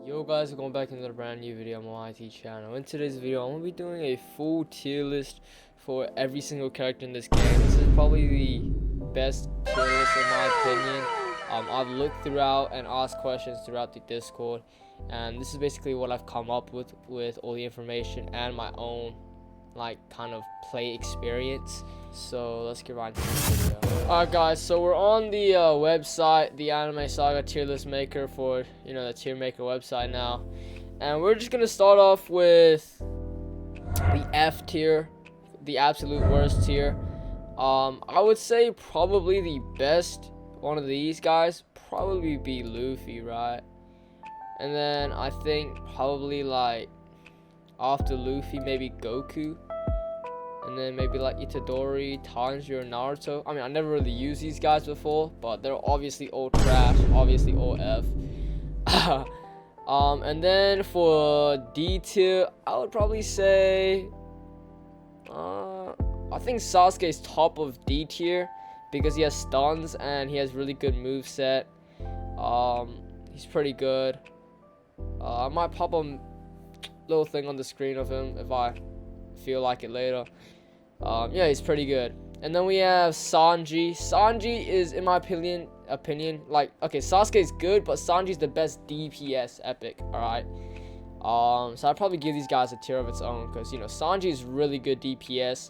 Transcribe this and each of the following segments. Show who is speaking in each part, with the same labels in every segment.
Speaker 1: Yo guys, welcome back to another brand new video on my IT channel. In today's video, I'm going to be doing a full tier list for every single character in this game. This is probably the best tier list in my opinion. I've looked throughout and asked questions throughout the Discord, and this is basically what I've come up with all the information and my own kind of play experience. So let's get right into this video. Alright guys, so we're on the website, the Anime Saga tier list maker for the tier maker website now, and we're just gonna start off with the F tier, the absolute worst tier. I would say probably the best one of these guys probably be Luffy, right? And then I think probably after Luffy maybe Goku, and then maybe Itadori, Tanjiro, or Naruto. I mean, I never really used these guys before, but they're obviously all trash, obviously all F. And then for D tier, I would probably say I think Sasuke's top of D tier because he has stuns and he has really good moveset. He's pretty good. I might pop a little thing on the screen of him if I feel like it later. Yeah, he's pretty good. And then we have Sanji. Sanji is, in my opinion, okay, Sasuke's good, but Sanji's the best DPS epic. All right. So I'd probably give these guys a tier of its own because Sanji is really good DPS.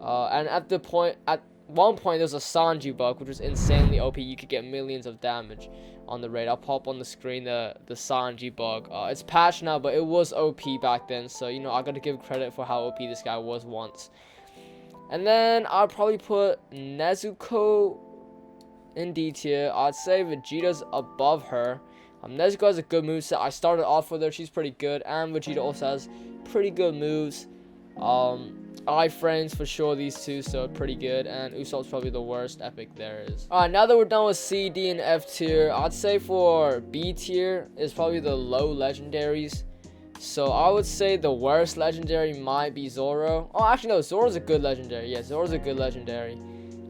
Speaker 1: And at one point there was a Sanji bug which was insanely OP. You could get millions of damage on the raid. I'll pop on the screen the Sanji bug. It's patched now, but it was OP back then, so I gotta give credit for how OP this guy was once. And then I'd probably put Nezuko in D tier. I'd say Vegeta's above her. Nezuko has a good moveset. I started off with her. She's pretty good, and Vegeta also has pretty good moves. Iframes for sure, these two, so pretty good, and Usopp's probably the worst epic there is. Alright, now that we're done with C, D, and F tier, I'd say for B tier is probably the low legendaries. So I would say the worst legendary might be Zoro. Oh, actually no, Zoro's a good legendary. Yeah, Zoro's a good legendary.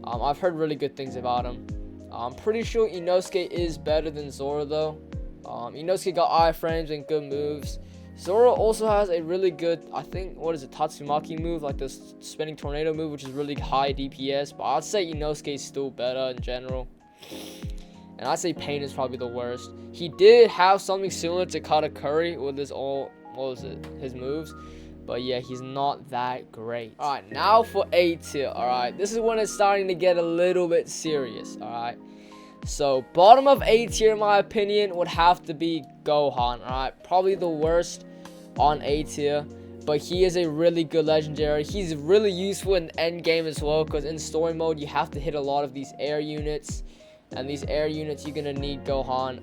Speaker 1: I've heard really good things about him. I'm pretty sure Inosuke is better than Zoro though. Inosuke got iframes and good moves. Zoro also has a really good, I think, what is it, Tatsumaki move, like the spinning tornado move, which is really high DPS. But I'd say Inosuke is still better in general. And I'd say Pain is probably the worst. He did have something similar to Katakuri with his moves. But yeah, he's not that great. Alright, now for A tier, alright. This is when it's starting to get a little bit serious, alright. So, bottom of A tier, in my opinion, would have to be Gohan, alright? Probably the worst on A tier, but he is a really good legendary. He's really useful in end game as well, because in story mode, you have to hit a lot of these air units, and these air units, you're gonna need Gohan.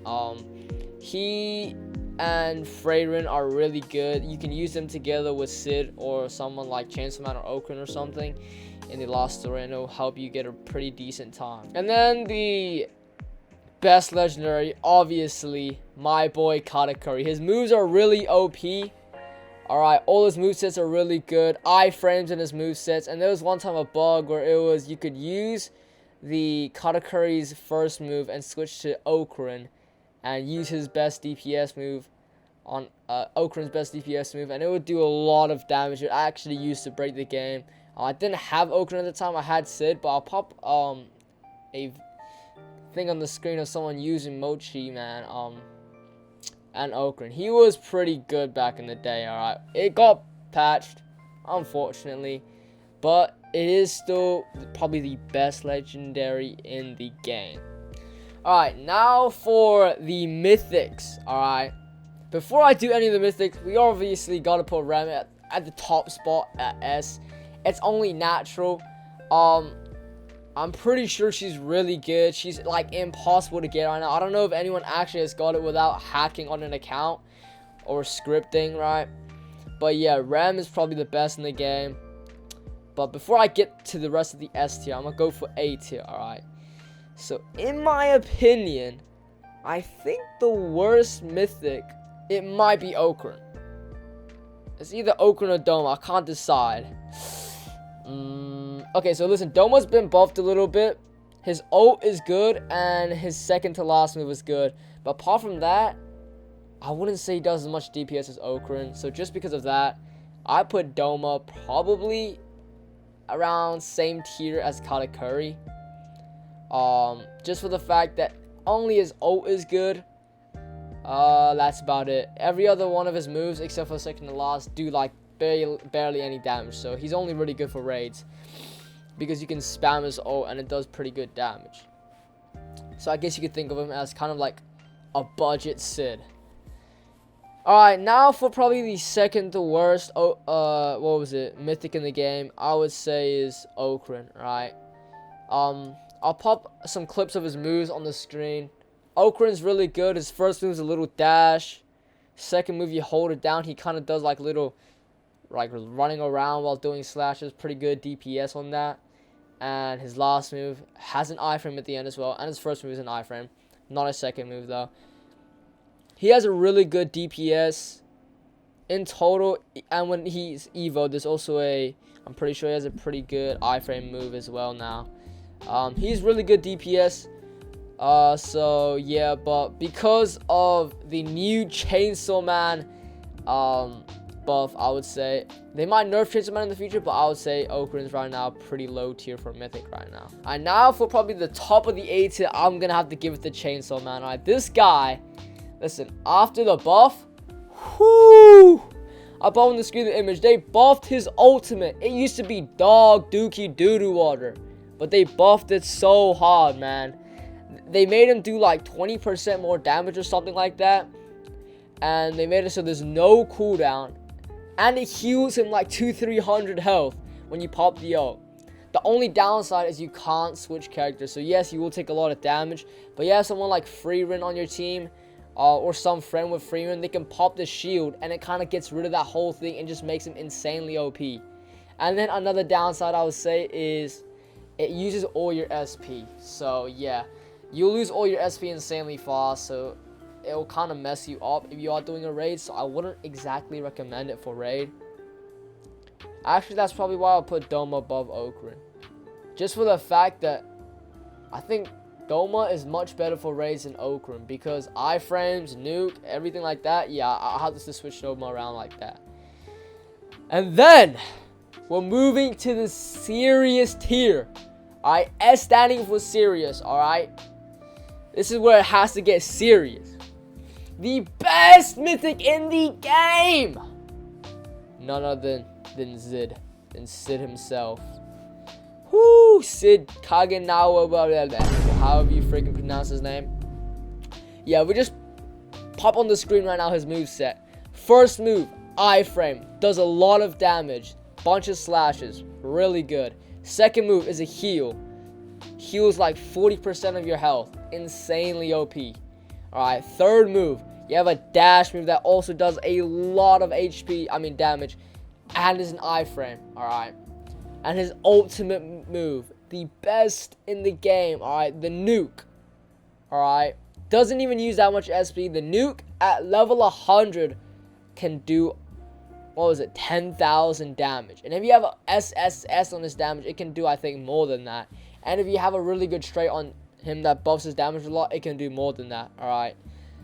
Speaker 1: He and Freyrin are really good. You can use them together with Sid or someone like Chainsaw Man or Okran or something in the last story, and it'll help you get a pretty decent time. And then the best legendary, obviously, my boy Katakuri. His moves are really OP. Alright, all his movesets are really good. Iframes in his movesets. And there was one time a bug where it was you could use the Katakuri's first move and switch to Okran and use his best DPS move on Okran's best DPS move, and it would do a lot of damage. It actually used to break the game. I didn't have Okran at the time. I had Sid, but I'll pop a thing on the screen of someone using Mochi, man, and Okran. He was pretty good back in the day, alright. It got patched, unfortunately, but it is still probably the best legendary in the game. Alright, now for the Mythics, alright. Before I do any of the Mythics, we obviously gotta put Rem at the top spot at S. It's only natural. I'm pretty sure she's really good. She's impossible to get right now. I don't know if anyone actually has got it without hacking on an account or scripting, right? But yeah, Rem is probably the best in the game. But before I get to the rest of the S tier, I'm gonna go for A tier, alright? So in my opinion, I think the worst Mythic, it might be Okran. It's either Okran or Doma. I can't decide. Okay, so listen, Doma's been buffed a little bit. His ult is good, and his second to last move is good. But apart from that, I wouldn't say he does as much DPS as Okran. So just because of that, I put Doma probably around same tier as Katakuri. Just for the fact that only his ult is good. That's about it. Every other one of his moves, except for second to last, do like barely any damage. So he's only really good for raids, because you can spam his ult and it does pretty good damage. So I guess you could think of him as kind of like a budget Sid. Alright, now for probably the second to worst, what was it, Mythic in the game, I would say is Okran, right? I'll pop some clips of his moves on the screen. Okran's really good. His first move is a little dash. Second move, you hold it down. He kind of does like little, like running around while doing slashes. Pretty good DPS on that. And his last move has an iframe at the end as well. And his first move is an iframe. Not a second move though. He has a really good DPS in total. And when he's Evo, there's also I'm pretty sure he has a pretty good iframe move as well now. He's really good DPS. So yeah, but because of the new Chainsaw Man buff, I would say they might nerf Chainsaw Man in the future, but I would say Okran's right now pretty low tier for Mythic right now. And now for probably the top of the A tier, I'm gonna have to give it to Chainsaw Man. Alright, this guy, listen, after the buff, whoo! Up on the screen the image, they buffed his ultimate. It used to be dog dookie doo-doo water, but they buffed it so hard, man. They made him do like 20% more damage or something like that. And they made it so there's no cooldown. And it heals him like 200-300 health when you pop the ult. The only downside is you can't switch characters. So yes, you will take a lot of damage. But you have someone like Freerin on your team, or some friend with Freerin, they can pop the shield. And it kind of gets rid of that whole thing and just makes him insanely OP. And then another downside I would say is it uses all your SP. So yeah. You'll lose all your SP insanely fast, so it will kind of mess you up if you are doing a raid, so I wouldn't exactly recommend it for raid. Actually, that's probably why I'll put Doma above Okran. Just for the fact that I think Doma is much better for raids than Okran, because iframes, nuke, everything like that, yeah, I'll have to switch Doma around like that. And then, we're moving to the serious tier. Alright, S standing for serious, alright? This is where it has to get serious. The best Mythic in the game! None other than Zid. Than Sid himself. Whoo! Sid Kaganawa, blah, blah, blah. However you freaking pronounce his name. Yeah, we just pop on the screen right now his moveset. First move, iframe. Does a lot of damage. Bunch of slashes. Really good. Second move is a heal. Heals like 40% of your health. Insanely OP. Alright, third move. You have a dash move that also does a lot of damage. And is an iframe. Alright. And his ultimate move. The best in the game. Alright, the nuke. Alright. Doesn't even use that much SP. The nuke at level 100 can do, 10,000 damage. And if you have a SSS on this damage, it can do, I think, more than that. And if you have a really good trait on him that buffs his damage a lot, it can do more than that. Alright.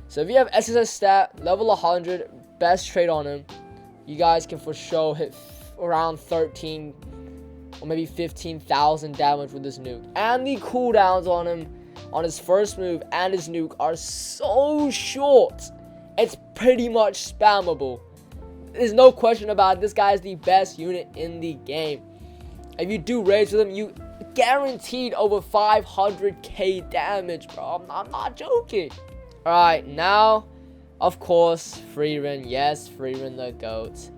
Speaker 1: So if you have SSS stat, level 100, best trait on him, you guys can for sure hit around 13 or maybe 15,000 damage with this nuke. And the cooldowns on him, on his first move and his nuke, are so short. It's pretty much spammable. There's no question about it. This guy is the best unit in the game. If you do raids with him, you guaranteed over 500k damage, bro. I'm not joking. Alright, now, of course, Freerin. Yes, Freerin the GOAT.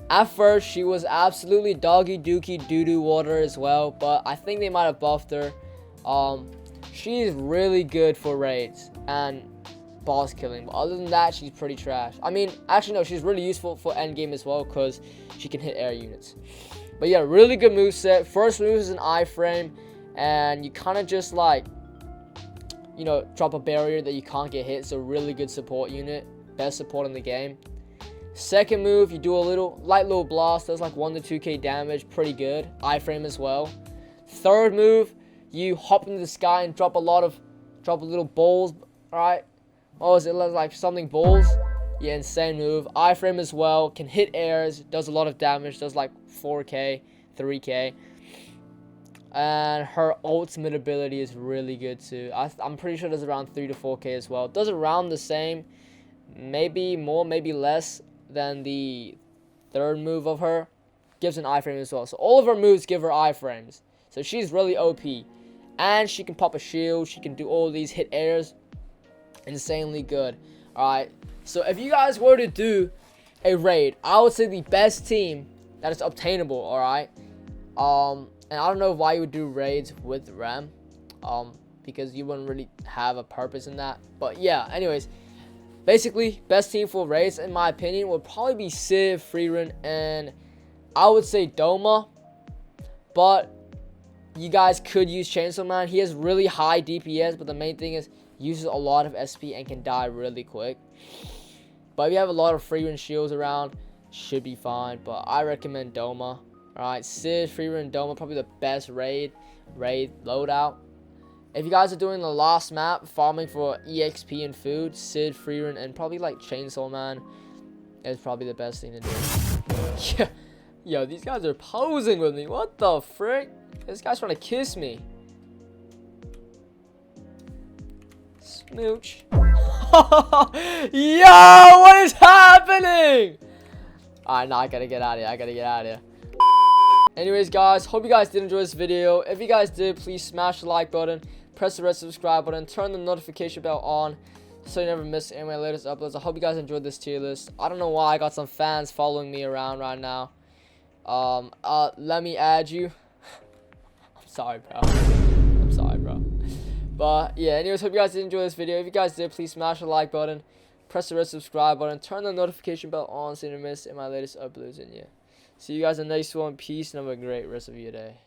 Speaker 1: At first, she was absolutely doggy dookie doo-doo water as well, but I think they might have buffed her. She's really good for raids and boss killing, but other than that, she's pretty trash. I mean, actually no, she's really useful for endgame as well, because she can hit air units. But yeah, really good moveset. First move is an iframe, and you kind of just like, drop a barrier that you can't get hit. So really good support unit, best support in the game. Second move, you do a light little blast, does like 1 to 2k damage, pretty good. Iframe as well. Third move, you hop into the sky and drop a little balls. All right, what was it, like something balls? Yeah, insane move. Iframe as well. Can hit airs. Does a lot of damage. Does like 4k, 3k. And her ultimate ability is really good too. I'm pretty sure it does around 3 to 4k as well. It does around the same, maybe more, maybe less than the third move of her. Gives an iframe as well. So all of her moves give her iframes. So she's really OP. And she can pop a shield. She can do all these hit airs. Insanely good. Alright. So if you guys were to do a raid, I would say the best team that is obtainable. Alright. And I don't know why you would do raids with Rem. Because you wouldn't really have a purpose in that. But yeah, anyways. Basically, best team for raids, in my opinion, would probably be Civ, Freerun, and I would say Doma. But you guys could use Chainsaw Man. He has really high DPS, but the main thing is uses a lot of SP and can die really quick. But if you have a lot of Freerun shields around, should be fine. But I recommend Doma. Alright, Civ, Freerun, Doma, probably the best raid loadout. If you guys are doing the last map, farming for EXP and food, Civ, Freerun, and probably like Chainsaw Man is probably the best thing to do. Yeah. Yo, these guys are posing with me. What the frick? This guy's trying to kiss me. Smooch. Yo, what is happening? Alright, now I gotta get out of here. Anyways, guys, hope you guys did enjoy this video. If you guys did, please smash the like button, press the red subscribe button, turn the notification bell on so you never miss any of my latest uploads. I hope you guys enjoyed this tier list. I don't know why I got some fans following me around right now. Let me add you. I'm sorry, bro. But yeah, anyways, hope you guys did enjoy this video. If you guys did, please smash the like button, press the red subscribe button, turn the notification bell on so you never miss any of my latest uploads. And yeah, see you guys in the next one. Peace and have a great rest of your day.